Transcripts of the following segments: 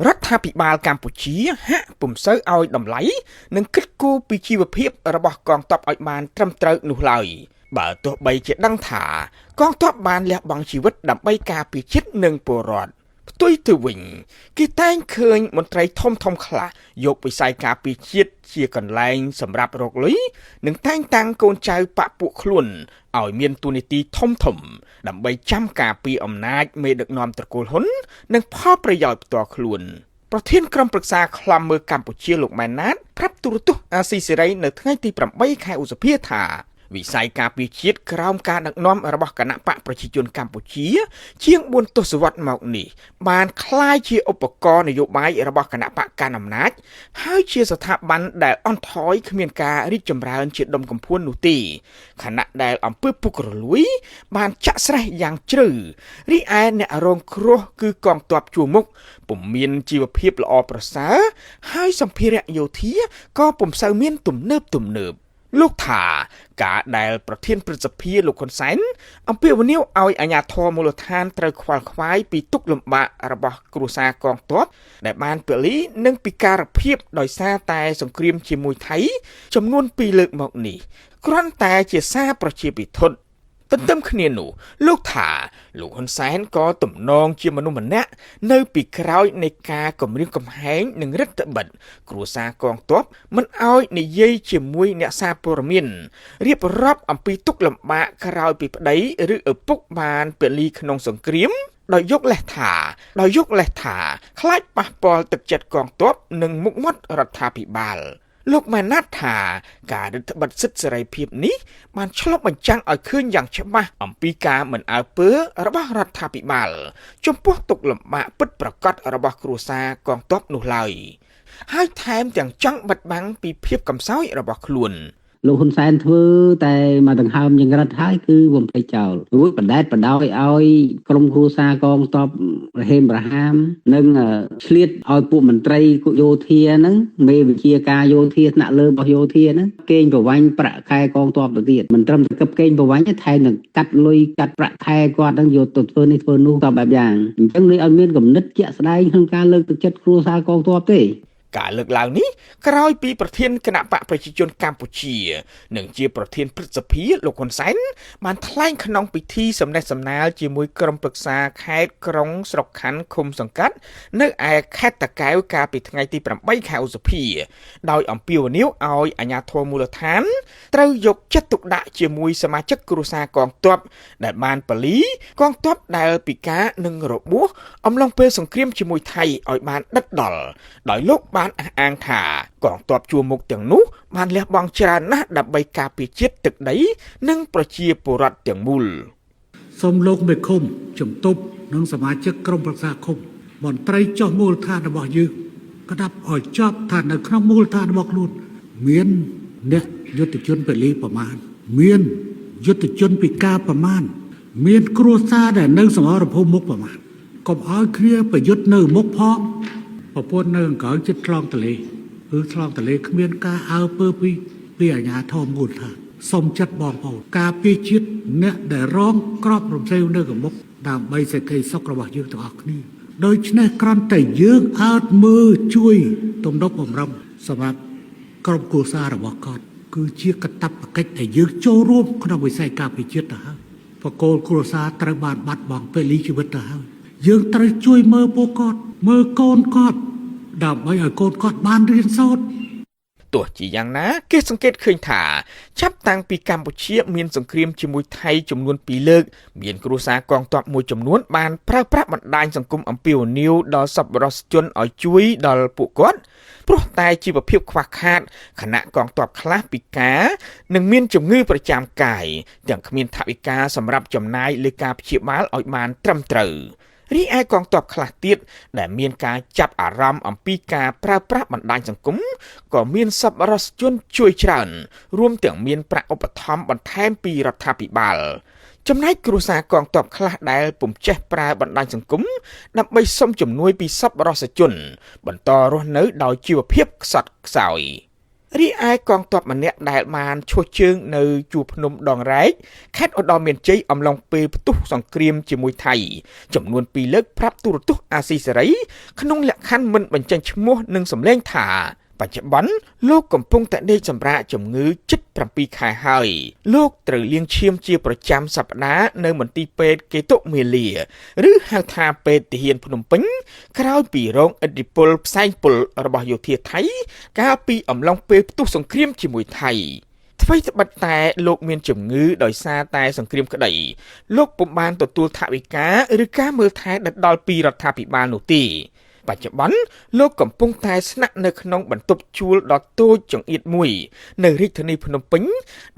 រដ្ឋាភិបាលកម្ពុជាហាក់ពុំសូវឲ្យតម្លៃនិងគិតគូរពីជីវភាពរបស់កងទ័ពឲ្យបានត្រឹមត្រូវនោះឡើយបើទោះបីជាដឹងថាកងទ័ពបានលះបង់ជីវិតដើម្បីការពារជាតិនិងពលរដ្ឋផ្ទុយទៅវិញគេតែងឃើញមន្ត្រីធំខ្លះយកវិស័យការពារជាតិជាកន្លែងសម្រាប់រកលុយនិងតែងតាំងកូនចៅបកពួកខ្លួនឲ្យមានតួនាទីធំដើម្បីចាំការពារអំណាចមេដឹកនាំត្រកូលហ៊ុននិងផលប្រយោជន៍ផ្ទាល់ខ្លួនប្រធានក្រុមប្រឹក្សាឃ្លាំមើលកម្ពុជាលោកម៉ែនណាតប្រាប់ទូរទស្សន៍អាស៊ីសេរីនៅថ្ងៃទី8ខែឧសភាថាវិស័យការពារជាតិក្រោមការដឹកនាំរបស់គណៈបកប្រជាជនកម្ពុជាជាង4ទសវត្សរ៍មកនេះបានក្លាយជាឧបករណ៍នយោបាយរបស់គណៈបកកណ្ដាលអំណាចហើយជាស្ថាប័នដែលអន់ថយគ្មានការរីកចម្រើនជាដុំកំភួននោះទេខណៈដែលអំពើពុករលួយបានចាក់ស្រេះយ៉ាងជ្រៅរីឯអ្នករងគ្រោះគឺកងទ័ពជួរមុខពុំមានជីវភាពល្អប្រសើរហើយសម្ភារៈយោធាក៏ពុំសូវមានទំនើបលោកថាការដែលប្រធានព្រឹទ្ធសភាលោកហ៊ុនសែនអំពាវនាវឲ្យអាជ្ញាធរមូលដ្ឋានត្រូវខ្វល់ខ្វាយពីទុក្ខលំបាករបស់គ្រួសារកងទ័ពដែលបានពលីនិងពិការភាពដោយសារតែសង្គ្រាមជាមួយថៃចំនួន2លើកមកនេះគ្រាន់តែជាសារប្រជាពិធទន្ទឹមគ្នានោះលោកថាលោកហ៊ុនសែនក៏ទំនងជាមនុស្សម្នាក់នៅពីក្រោយនៃការគម្រាមកំហែងនិងរដ្ឋបិទគ្រួសារកងទ័ពមិនឲ្យនិយាយជាមួយអ្នកសារព័ត៌មានរៀបរាប់អំពីទុក្ខលំបាកក្រោយពីប្តីឬឪពុកបានពលីក្នុងសង្គ្រាមដោយយកលេសថាខ្លាចប៉ះពាល់ទឹកចិត្តកងទ័ពនិងមុខមាត់រដ្ឋាភិបាលលោកម៉ែនណាត់ថាការរដ្ឋបិទសិទ្ធិសេរីភាពនេះបានឆ្លុះបញ្ចាំងឲ្យឃើញយ៉ាងច្បាស់អំពីការមិនអើពើរបស់រដ្ឋាភិបាលចំពោះទុក្ខលំបាកពិតប្រាកដរបស់គ្រួសារកងទ័ពនោះឡើយហើយថែមទាំងចង់បិទបាំងពីភាពកំសោយរបស់ខ្លួនលោកហ៊ុនសែនធ្វើតែមកដង្ហើមយ៉ាងរឹតហើយគឺបំភ្លេចចោលរួចបណ្ដែតបណ្ដោយឲ្យក្រុមគ្រួសារកងទ័ពរហេមរហាមនិងឆ្លៀតឲ្យពួកមន្ត្រីយោធាហ្នឹងមេវិជាការយោធាថ្នាក់លើរបស់យោធាហ្នឹងកេងប្រវ័ញ្ចប្រាក់ខែកងទ័ពទៅទៀតមិនត្រឹមតែគប់កេងប្រវ័ញ្ចទេថែមទាំងកាត់លុយកាត់ប្រាក់ខែគាត់ហ្នឹងយកទៅធ្វើនេះធ្វើនោះតបែបយ៉ាងអញ្ចឹងនេះឲ្យមានគំនិតជាក់ស្ដែងក្នុងការលើកទឹកចិត្តគ្រួសារកងទ័ពទេការលើកឡើងនេះក្រោយពីប្រធានគណៈបកប្រជាជនកម្ពុជានិងជាប្រធានព្រឹទ្ធសភាលោកហ៊ុនសែនបានថ្លែងក្នុងពិធីសម្ដែងសម្ដាលជាមួយក្រុមប្រឹក្សាខេត្តក្រុងស្រុកខណ្ឌឃុំសង្កាត់នៅឯខេត្តតាកែវកាលពីថ្ងៃទី8ខែឧសភាដោយអំពាវនាវឲ្យអាជ្ញាធរមូលដ្ឋានត្រូវយកចិត្តទុកដាក់ជាមួយសមាជិកគ្រួសារកងទ័ពដែលបានពលីកងទ័ពដែលពិការនិងរបួសអំឡុងពេលសង្គ្រាមជាមួយថៃឲ្យបានដិតដល់ដោយលោកបានអះអាងថាកងទ័ពជួរមុខទាំងនោះបានលះបង់ច្រើនណាស់ដើម្បីការពារជាតិទឹកដីនិងប្រជាពលរដ្ឋទាំងមូលសូមលោកមេឃុំជំទប់និងសមាជិកក្រុមប្រឹក្សាឃុំមន្ត្រីចុះមូលដ្ឋានរបស់យើងក្តាប់ឲ្យចប់ថានៅក្នុងមូលដ្ឋានរបស់ខ្លួនមានអ្នកយុទ្ធជនពលីប្រមាណមានយុទ្ធជនពិការប្រមាណមានគ្រួសារដែលនៅសមរភូមិមុខប្រមាណកុំឲ្យគ្នាប្រយុទ្ធនៅមុខផងប្រពន្ធនៅអង្គរចិត្តឆ្លងទលេគឺឆ្លងទលេគ្មានការអើពើពីអាជ្ញាធរមូលដ្ឋានសូមចិត្តបងប្អូនការពារជាតិអ្នកដែលរងក្របរំសេវនៅកមុខដើម្បីសេចក្តីសុខរបស់យើងទាំងអស់គ្នាដូច្នេះគ្រាន់តែយើងអើតមើលជួយទំនុកបំរុងសម្រាប់ក្រុមគ្រួសាររបស់គាត់គឺជាកាតព្វកិច្ចដែលយើងចូលរួមក្នុងវិស័យការពារជាតិទៅហើយបកគោលគ្រួសារត្រូវបានបាត់បង់ពលីជីវិតទៅហើយយើងត្រូវជួយមើលពួកគាត់មើលកូនគាត់ដើម្បីឲ្យកូនគាត់បានរៀនសូត្រទោះជាយ៉ាងណាគេសង្កេតឃើញថាចាប់តាំងពីកម្ពុជាមានសង្គ្រាមជាមួយថៃចំនួន2លើកមានគ្រួសារកងទ័ពមួយចំនួនបានប្រើប្រាស់បណ្ដាញសង្គមអំពាវនាវដល់សប្បុរសជនឲ្យជួយដល់ពួកគាត់ព្រោះតែជីវភាពខ្វះខាតខណៈកងទ័ពខ្លះពិការនិងមានជំងឺប្រចាំកាយទាំងគ្មានថវិកាសម្រាប់ចំណាយលើការព្យាបាលឲ្យបានត្រឹមត្រូវរីឯកងទ័ពខ្លះទៀតដែលមានការចាប់អារម្មណ៍អំពីការប្រើប្រាស់បណ្ដាញសង្គមក៏មានសប្បុរសជនជួយច្រើនរួមទាំងមានប្រាក់ឧបត្ថម្ភបន្ថែមពីរដ្ឋាភិបាលចំណែកគ្រួសារកងទ័ពខ្លះដែលពុំចេះប្រើបណ្ដាញសង្គមដើម្បីសុំជំនួយពីសប្បុរសជនបន្តរស់នៅដោយជីវភាពខ្សត់ខ្សោយ រីឯកងទ័ពម្នាក់ដែលបានឈោះជើងនៅជួរភ្នំដងរែកខេត្តឧត្តរមានជ័យអំឡុងពេលផ្ទុះសង្គ្រាមជាមួយថៃចំនួន2លើកប្រាប់ទូរទស្សន៍អាស៊ីសេរីក្នុងលក្ខខណ្ឌមិនបញ្ចេញឈ្មោះនិងសម្លេងថាបច្ចុប្បន្នលោកកំពុងតែដេកសម្រាកជំងឺជិត7ខែហើយលោកត្រូវលាងឈាមជាប្រចាំសប្តាហ៍នៅមន្ទីរពេទ្យកេតុមាលាឬហៅថាពេទ្យទាហានភ្នំពេញក្រោយពីរងឥទ្ធិពលផ្សែងពុលរបស់យោធាថៃកាលពីអំឡុងពេលផ្ទុះសង្គ្រាមជាមួយថៃអ្វីត្បិតតែលោកមានជំងឺដោយសារតែសង្គ្រាមក្តីលោកពុំបានទទួលថវិកាឬការមើលថែដិតដល់ពីរដ្ឋាភិបាលនោះទេបច្ចុប្បន្នលោកកំពុងតែស្នាក់នៅក្នុងបន្ទប់ជួលដ៏តូចចង្អៀតមួយនៅរាជធានីភ្នំពេញ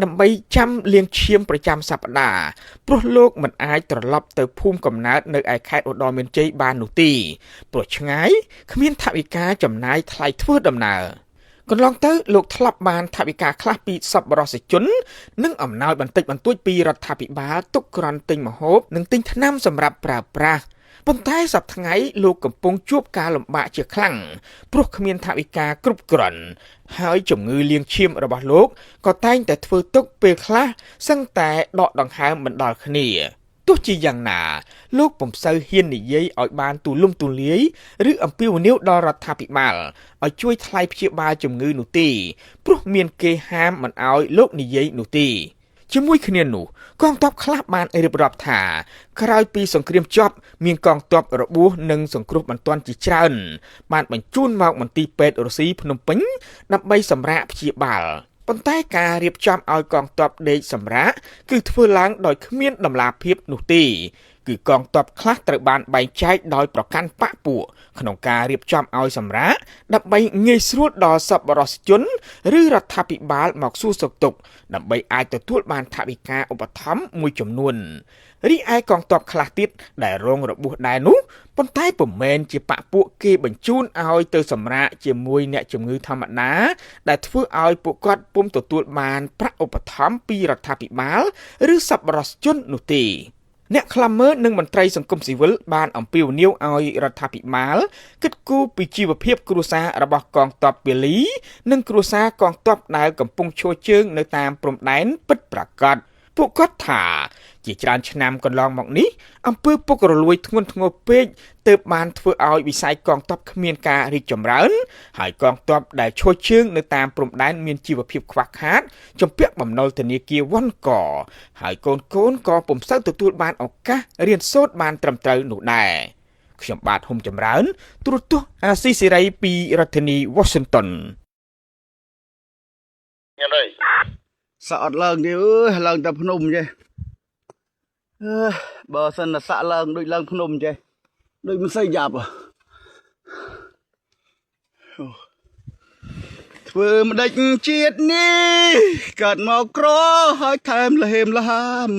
ដើម្បីចាំលាងឈាមប្រចាំសប្តាហ៍ព្រោះលោកមិនអាចត្រឡប់ទៅភូមិកំណើតនៅឯខេត្តឧត្តរមានជ័យបាននោះទេព្រោះឆ្ងាយគ្មានថវិកាចំណាយថ្លៃធ្វើដំណើរកន្លងទៅលោកធ្លាប់បានថវិកាខ្លះពីសប្បុរសជននិងអំណោយបន្តិចបន្តួចពីរដ្ឋាភិបាលទុកគ្រាន់ទិញម្ហូបនិងទិញថ្នាំសម្រាប់ប្រើប្រាស់ប៉ុន្តែសប្តាហ៍ថ្ងៃលោកកំពុងជួបការលំបាកជាខ្លាំងព្រោះគ្មានថវិកាគ្រប់គ្រាន់ហើយជំងឺលាងឈាមរបស់លោកក៏តែងតែធ្វើទុកពេលខ្លះសឹងតែដកដង្ហើមមិនដល់គ្នាទោះជាយ៉ាងណាលោកពុំសូវហ៊ាននិយាយឲ្យបានទូលំទូលាយឬអំពាវនាវដល់រដ្ឋាភិបាលឲ្យជួយថ្លៃព្យាបាលជំងឺនោះទេព្រោះមានគេហាមមិនឲ្យលោកនិយាយនោះទេជាមួយគ្នានោះកងទ័ពខ្លះបានរៀបរាប់ថាក្រោយពីសង្គ្រាមចប់មានកងទ័ពរបួសនិងសង្គ្រោះបន្ទាន់ជាច្រើនបានបញ្ជូនមកមន្ទីរពេទ្យរុស្ស៊ីភ្នំពេញដើម្បីសម្រាកព្យាបាលប៉ុន្តែការរៀបចំឲ្យកងទ័ពដេកសម្រាកគឺធ្វើឡើងដោយគ្មានតម្លាភាពនោះទេគឺកងទ័ពខ្លះត្រូវបានបែងចែកដោយប្រកាន់បកពួកក្នុងការរៀបចំឲ្យសម្រាកដើម្បីងាយស្រួលដល់សប្បុរសជនឬរដ្ឋាភិបាលមកសួរសុខទុក្ខដើម្បីអាចទទួលបានថវិកាឧបត្ថម្ភមួយចំនួនរីឯកងទ័ពខ្លះទៀតដែលរងរបួសដែរនោះប៉ុន្តែពុំមែនជាបកពួកគេបញ្ជូនឲ្យទៅសម្រាកជាមួយអ្នកជំងឺធម្មតាដែលធ្វើឲ្យពួកគាត់ពុំទទួលបានប្រាក់ឧបត្ថម្ភពីរដ្ឋាភិបាលឬសប្បុរសជននោះទេអ្នកខ្លំមើលនិងមន្ត្រីសង្គមស៊ីវិលបានអំពាវនាវឲ្យរដ្ឋាភិបាលគិតគូរពីជីវភាពគ្រួសាររបស់កងទ័ពពាលីនិងគ្រួសារកងទ័ពដែលកំពុងឈរជើងនៅតាមព្រំដែនពិតប្រាកដពួកគាត់ថាជាច្រើនឆ្នាំកន្លងមកនេះអំពើពុករលួយធ្ងន់ធ្ងរពេកទើបបានធ្វើឲ្យវិស័យកងទ័ពគ្មានការរីកចម្រើនហើយកងទ័ពដែលឈរជើងនៅតាមព្រំដែនមានជីវភាពខ្វះខាតជំពាក់បំណុលធនាគារវ៉ាន់កហើយកូនក៏ពុំសូវទទួលបានឱកាសរៀនសូត្របានត្រឹមត្រូវនោះដែរខ្ញុំបាទហ៊ុំចម្រើនទូរទស្សន៍អាស៊ីសេរីពីរដ្ឋធានី Washington ញ៉ាំអីសាក់អត់ឡើងទេអើយឡើងតែភ្នំចេះបើសិនតែសាក់ឡើងដូចឡើងភ្នំចេះដូចមិនសូវយ៉ាប់ធ្វើម្ដេចជាតិនេះកើតមកក្រហើយថែមលហេមលហាម